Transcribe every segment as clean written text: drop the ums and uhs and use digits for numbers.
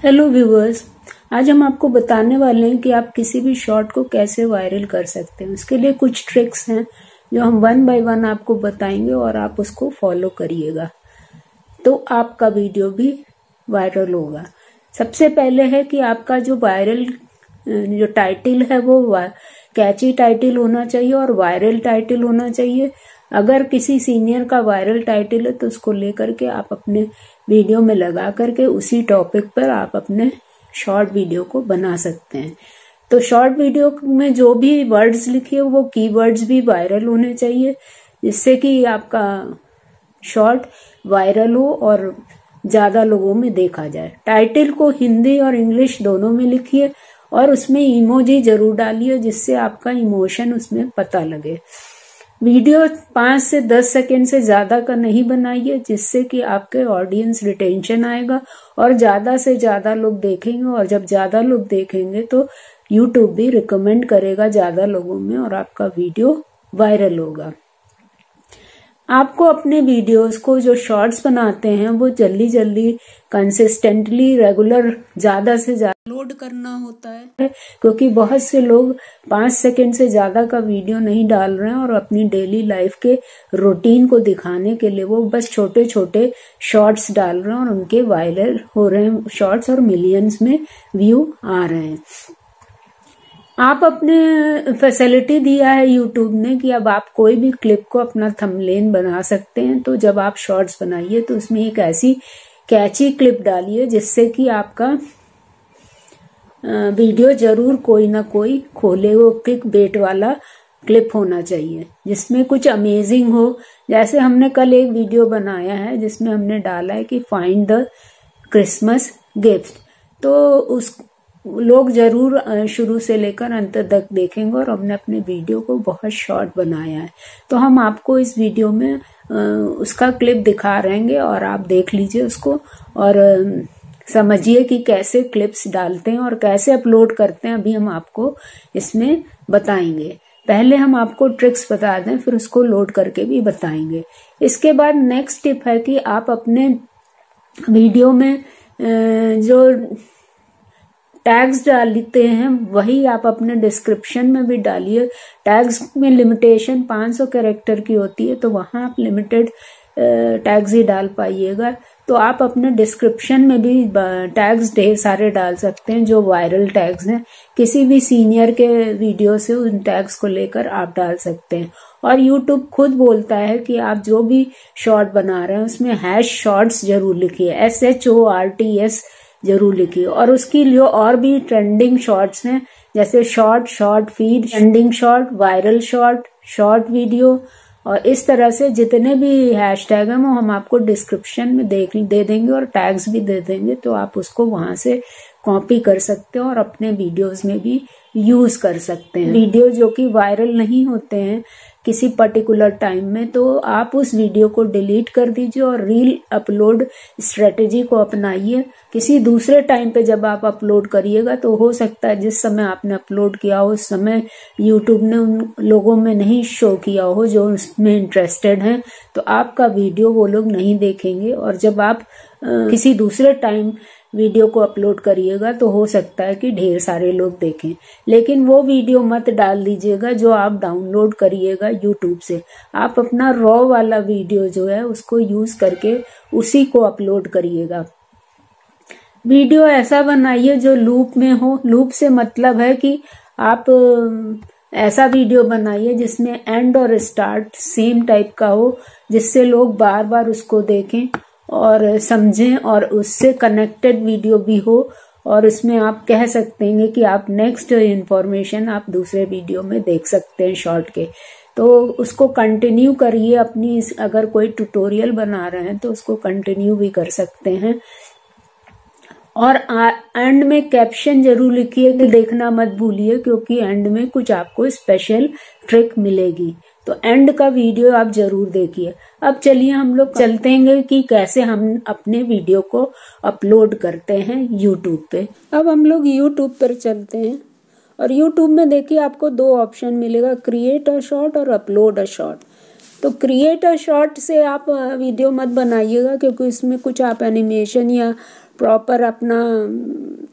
Hello viewers, आज हम आपको बताने वाले हैं कि आप किसी भी शॉर्ट को कैसे वायरल कर सकते हैं। उसके लिए कुछ ट्रिक्स हैं जो हम वन बाय वन आपको बताएंगे और आप उसको फॉलो करिएगा तो आपका वीडियो भी वायरल होगा। सबसे पहले है कि आपका जो वायरल जो टाइटल है वो कैची टाइटल होना चाहिए और वायरल टाइटल होना चाहिए। अगर किसी सीनियर का वायरल टाइटल है तो उसको लेकर के आप अपने वीडियो में लगा करके उसी टॉपिक पर आप अपने शॉर्ट वीडियो को बना सकते हैं। तो शॉर्ट वीडियो में जो भी वर्ड्स लिखिए वो कीवर्ड्स भी वायरल होने चाहिए, जिससे कि आपका शॉर्ट वायरल हो और ज्यादा लोगों में देखा जाए। टाइटल को हिंदी और इंग्लिश दोनों में लिखिए और उसमें इमोजी जरूर डालिए, जिससे आपका इमोशन उसमें पता लगे। वीडियो 5 से 10 सेकेंड से ज्यादा का नहीं बनाइए, जिससे कि आपके ऑडियंस रिटेंशन आएगा और ज्यादा से ज्यादा लोग देखेंगे, और जब ज्यादा लोग देखेंगे तो यूट्यूब भी रिकमेंड करेगा ज्यादा लोगों में और आपका वीडियो वायरल होगा। आपको अपने वीडियोस को जो शॉर्ट्स बनाते हैं वो जल्दी जल्दी कंसिस्टेंटली रेगुलर ज्यादा से ज्यादा अपलोड करना होता है, क्योंकि बहुत से लोग 5 सेकंड से ज्यादा का वीडियो नहीं डाल रहे हैं और अपनी डेली लाइफ के रूटीन को दिखाने के लिए वो बस छोटे छोटे शॉर्ट्स डाल रहे हैं और उनके वायरल हो रहे हैं शॉर्ट्स और मिलियंस में व्यू आ रहे हैं। आप अपने फैसिलिटी दिया है यूट्यूब ने कि अब आप कोई भी क्लिप को अपना थंबनेल बना सकते हैं। तो जब आप शॉर्ट्स बनाइए तो उसमें एक ऐसी कैची क्लिप डालिए जिससे कि आपका वीडियो जरूर कोई ना कोई खोले। वो क्लिक बेट वाला क्लिप होना चाहिए जिसमें कुछ अमेजिंग हो। जैसे हमने कल एक वीडियो बनाया है जिसमें हमने डाला है कि फाइंड द क्रिसमस गिफ्ट, तो उस लोग जरूर शुरू से लेकर अंत तक देखेंगे और हमने अपने वीडियो को बहुत शॉर्ट बनाया है। तो हम आपको इस वीडियो में उसका क्लिप दिखा रहेंगे और आप देख लीजिए उसको और समझिए कि कैसे क्लिप्स डालते हैं और कैसे अपलोड करते हैं। अभी हम आपको इसमें बताएंगे। पहले हम आपको ट्रिक्स बता दें, फिर उसको लोड करके भी बताएंगे। इसके बाद नेक्स्ट टिप है कि आप अपने वीडियो में जो टैग्स डालते हैं वही आप अपने डिस्क्रिप्शन में भी डालिए। टैग्स में लिमिटेशन 500 कैरेक्टर की होती है, तो वहां आप लिमिटेड टैग्स ही डाल पाइएगा। तो आप अपने डिस्क्रिप्शन में भी टैग्स ढेर सारे डाल सकते हैं जो वायरल टैग्स हैं। किसी भी सीनियर के वीडियो से उन टैग्स को लेकर आप डाल सकते हैं। और यूट्यूब खुद बोलता है कि आप जो भी शॉर्ट बना रहे हैं उसमें हैश शॉर्ट्स जरूर लिखिए, SHORTS जरूर लिखिए। और उसकी जो और भी ट्रेंडिंग शॉर्ट्स हैं जैसे short feed, trending short, viral short, short video, और इस तरह से जितने भी हैशटैग हैं वो हम आपको डिस्क्रिप्शन में दे देंगे और टैग्स भी दे देंगे। तो आप उसको वहां से कॉपी कर सकते हो और अपने वीडियोस में भी यूज कर सकते हैं। वीडियो जो कि वायरल नहीं होते हैं किसी पर्टिकुलर टाइम में, तो आप उस वीडियो को डिलीट कर दीजिए और रील अपलोड स्ट्रेटेजी को अपनाइए। किसी दूसरे टाइम पे जब आप अपलोड करिएगा तो हो सकता है जिस समय आपने अपलोड किया हो उस समय यूट्यूब ने उन लोगों में नहीं शो किया हो जो उसमें इंटरेस्टेड हैं, तो आपका वीडियो वो लोग नहीं देखेंगे। और जब आप किसी दूसरे टाइम वीडियो को अपलोड करिएगा तो हो सकता है कि ढेर सारे लोग देखें। लेकिन वो वीडियो मत डाल दीजिएगा जो आप डाउनलोड करिएगा यूट्यूब से। आप अपना रॉ वाला वीडियो जो है उसको यूज करके उसी को अपलोड करिएगा। वीडियो ऐसा बनाइए जो लूप में हो। लूप से मतलब है कि आप ऐसा वीडियो बनाइए जिसमें एंड और स्टार्ट सेम टाइप का हो, जिससे लोग बार बार उसको देखें और समझें और उससे कनेक्टेड वीडियो भी हो। और इसमें आप कह सकते हैं कि आप नेक्स्ट इंफॉर्मेशन आप दूसरे वीडियो में देख सकते हैं शॉर्ट के। तो उसको कंटिन्यू करिए अपनी, अगर कोई ट्यूटोरियल बना रहे हैं तो उसको कंटिन्यू भी कर सकते हैं। और एंड में कैप्शन जरूर लिखिए कि देखना मत भूलिए, क्योंकि एंड में कुछ आपको स्पेशल ट्रिक मिलेगी। तो एंड का वीडियो आप जरूर देखिए। अब चलिए हम लोग चलते हैं कि कैसे हम अपने वीडियो को अपलोड करते हैं यूट्यूब पे। अब हम लोग यूट्यूब पर चलते हैं और यूट्यूब में देखिए आपको 2 ऑप्शन मिलेगा, क्रिएट अ शॉर्ट और अपलोड अ शॉर्ट। तो क्रिएट अ शॉर्ट से आप वीडियो मत बनाइएगा, क्योंकि इसमें कुछ आप एनिमेशन या प्रॉपर अपना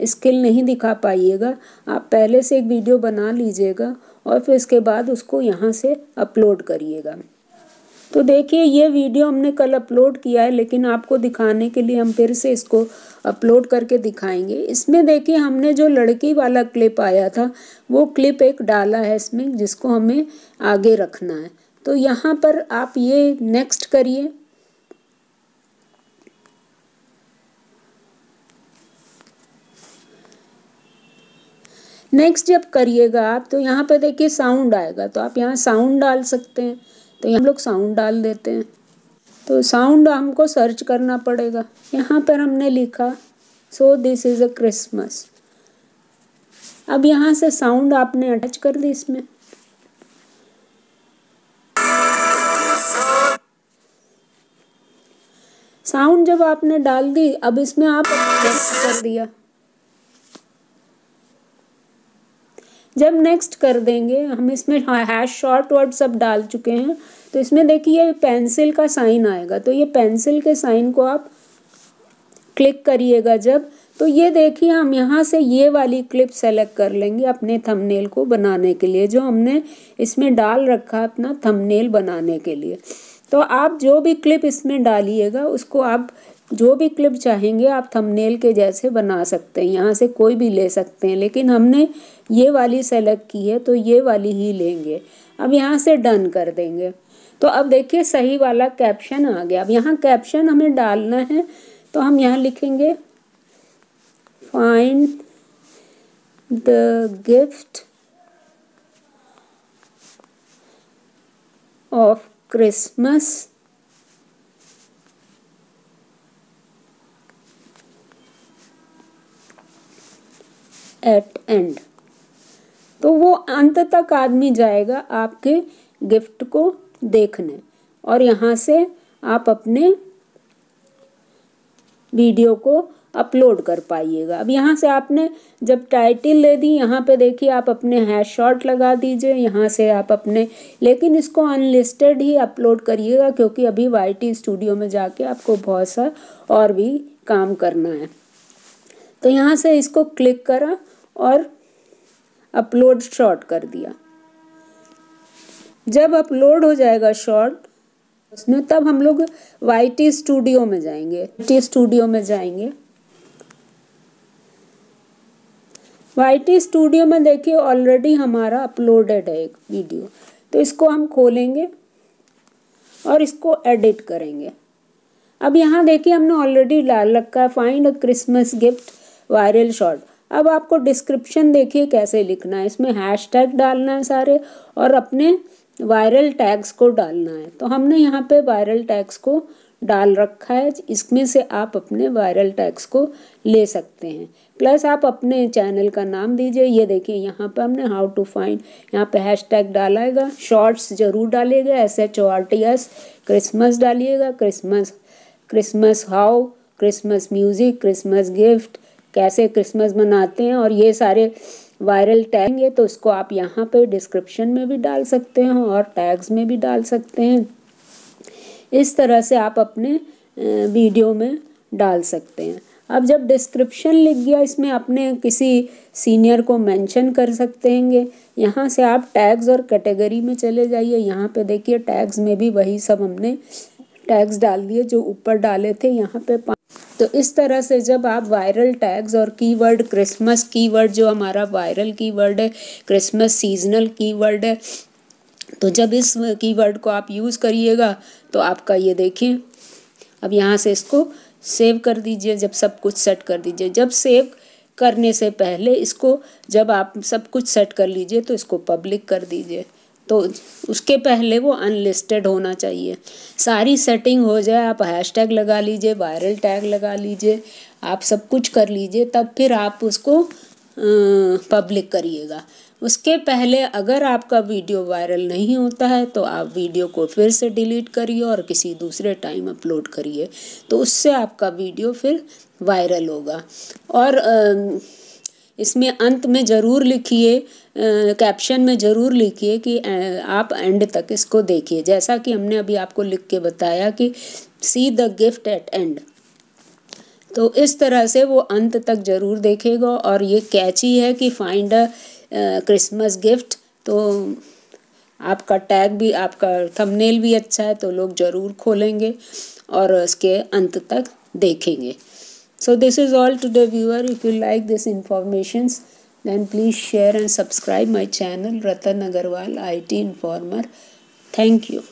स्किल नहीं दिखा पाइएगा, आप पहले से एक वीडियो बना लीजिएगा और फिर इसके बाद उसको यहाँ से अपलोड करिएगा। तो देखिए ये वीडियो हमने कल अपलोड किया है, लेकिन आपको दिखाने के लिए हम फिर से इसको अपलोड करके दिखाएंगे। इसमें देखिए हमने जो लड़की वाला क्लिप आया था वो क्लिप एक डाला है इसमें, जिसको हमें आगे रखना है। तो यहाँ पर आप ये नेक्स्ट करिए। नेक्स्ट जब करिएगा आप तो यहाँ पे देखिए साउंड आएगा, तो आप यहाँ साउंड डाल सकते हैं। तो यहाँ हम लोग साउंड डाल देते हैं। तो साउंड हमको सर्च करना पड़ेगा। यहाँ पर हमने लिखा so this is a Christmas. अब यहाँ से साउंड आपने अटैच कर दी इसमें। साउंड जब आपने डाल दी, अब इसमें आप नेक्स्ट कर दिया। जब नेक्स्ट कर देंगे, हम इसमें हैश शॉर्ट वर्ड सब डाल चुके हैं। तो इसमें देखिए पेंसिल का साइन आएगा, तो ये पेंसिल के साइन को आप क्लिक करिएगा जब, तो ये देखिए हम यहाँ से ये वाली क्लिप सेलेक्ट कर लेंगे अपने थंबनेल को बनाने के लिए, जो हमने इसमें डाल रखा है अपना थंबनेल बनाने के लिए। तो आप जो भी क्लिप इसमें डालिएगा उसको आप जो भी क्लिप चाहेंगे आप थंबनेल के जैसे बना सकते हैं, यहाँ से कोई भी ले सकते हैं, लेकिन हमने ये वाली सेलेक्ट की है तो ये वाली ही लेंगे। अब यहाँ से डन कर देंगे। तो अब देखिए सही वाला कैप्शन आ गया। अब यहाँ कैप्शन हमें डालना है, तो हम यहाँ लिखेंगे find the gift of Christmas at end. तो वो अंत तक आदमी जाएगा आपके गिफ्ट को देखने, और यहाँ से आप अपने वीडियो को अपलोड कर पाइएगा। अब यहाँ से आपने जब टाइटल ले दी, यहाँ पे देखिए आप अपने हैश शॉट लगा दीजिए, यहाँ से आप अपने, लेकिन इसको अनलिस्टेड ही अपलोड करिएगा क्योंकि अभी YT स्टूडियो में जाके आपको बहुत सा और भी काम करना है। तो यहाँ से इसको क्लिक करा और अपलोड शॉट कर दिया। जब अपलोड हो जाएगा शॉट उसमें, तब हम लोग YT स्टूडियो में जाएंगे। YT स्टूडियो में जाएंगे। YT स्टूडियो में देखिए ऑलरेडी हमारा अपलोडेड है एक वीडियो, तो इसको हम खोलेंगे और इसको एडिट करेंगे। अब यहाँ देखिए हमने ऑलरेडी डाल रखा है find a Christmas gift viral shot. अब आपको डिस्क्रिप्शन देखिए कैसे लिखना है, इसमें हैशटैग डालना है सारे और अपने वायरल टैग्स को डालना है। तो हमने यहाँ पे वायरल टैग्स को डाल रखा है, इसमें से आप अपने वायरल टैग्स को ले सकते हैं। प्लस आप अपने चैनल का नाम दीजिए। ये देखिए यहाँ पे हमने हाउ टू फाइंड, यहाँ पे हैशटैग डालेगा, शॉर्ट्स जरूर डालिएगा, SHORTS, क्रिसमस डालिएगा, Christmas how, Christmas music, Christmas gift, कैसे क्रिसमस मनाते हैं, और ये सारे वायरल टैग है। तो इसको आप यहाँ पे डिस्क्रिप्शन में भी डाल सकते हैं और टैग्स में भी डाल सकते हैं। इस तरह से आप अपने वीडियो में डाल सकते हैं। अब जब डिस्क्रिप्शन लिख गया, इसमें अपने किसी सीनियर को मेंशन कर सकते हैं। यहाँ से आप टैग्स और कैटेगरी में चले जाइए। यहाँ पे देखिए टैग्स में भी वही सब हमने टैग्स डाल दिए जो ऊपर डाले थे यहाँ पे। तो इस तरह से जब आप वायरल टैग्स और कीवर्ड, क्रिसमस कीवर्ड जो हमारा वायरल कीवर्ड है, क्रिसमस सीजनल कीवर्ड है, तो जब इस कीवर्ड को आप यूज़ करिएगा तो आपका ये देखिए, अब यहाँ से इसको सेव कर दीजिए। जब सब कुछ सेट कर दीजिए, जब सेव करने से पहले इसको, जब आप सब कुछ सेट कर लीजिए तो इसको पब्लिक कर दीजिए। तो उसके पहले वो अनलिस्टेड होना चाहिए। सारी सेटिंग हो जाए, आप हैशटैग लगा लीजिए, वायरल टैग लगा लीजिए, आप सब कुछ कर लीजिए, तब फिर आप उसको पब्लिक करिएगा। उसके पहले अगर आपका वीडियो वायरल नहीं होता है तो आप वीडियो को फिर से डिलीट करिए और किसी दूसरे टाइम अपलोड करिए, तो उससे आपका वीडियो फिर वायरल होगा। और इसमें अंत में ज़रूर लिखिए, कैप्शन में ज़रूर लिखिए कि आप एंड तक इसको देखिए, जैसा कि हमने अभी आपको लिख के बताया कि see the gift at end. तो इस तरह से वो अंत तक ज़रूर देखेगा। और ये कैची है कि फाइंड अ क्रिसमस गिफ्ट, तो आपका टैग भी, आपका थंबनेल भी अच्छा है तो लोग ज़रूर खोलेंगे और उसके अंत तक देखेंगे। So this is all today, viewer. If you like this informations, then please share and subscribe my channel Ratan Agarwal IT Informer. Thank you.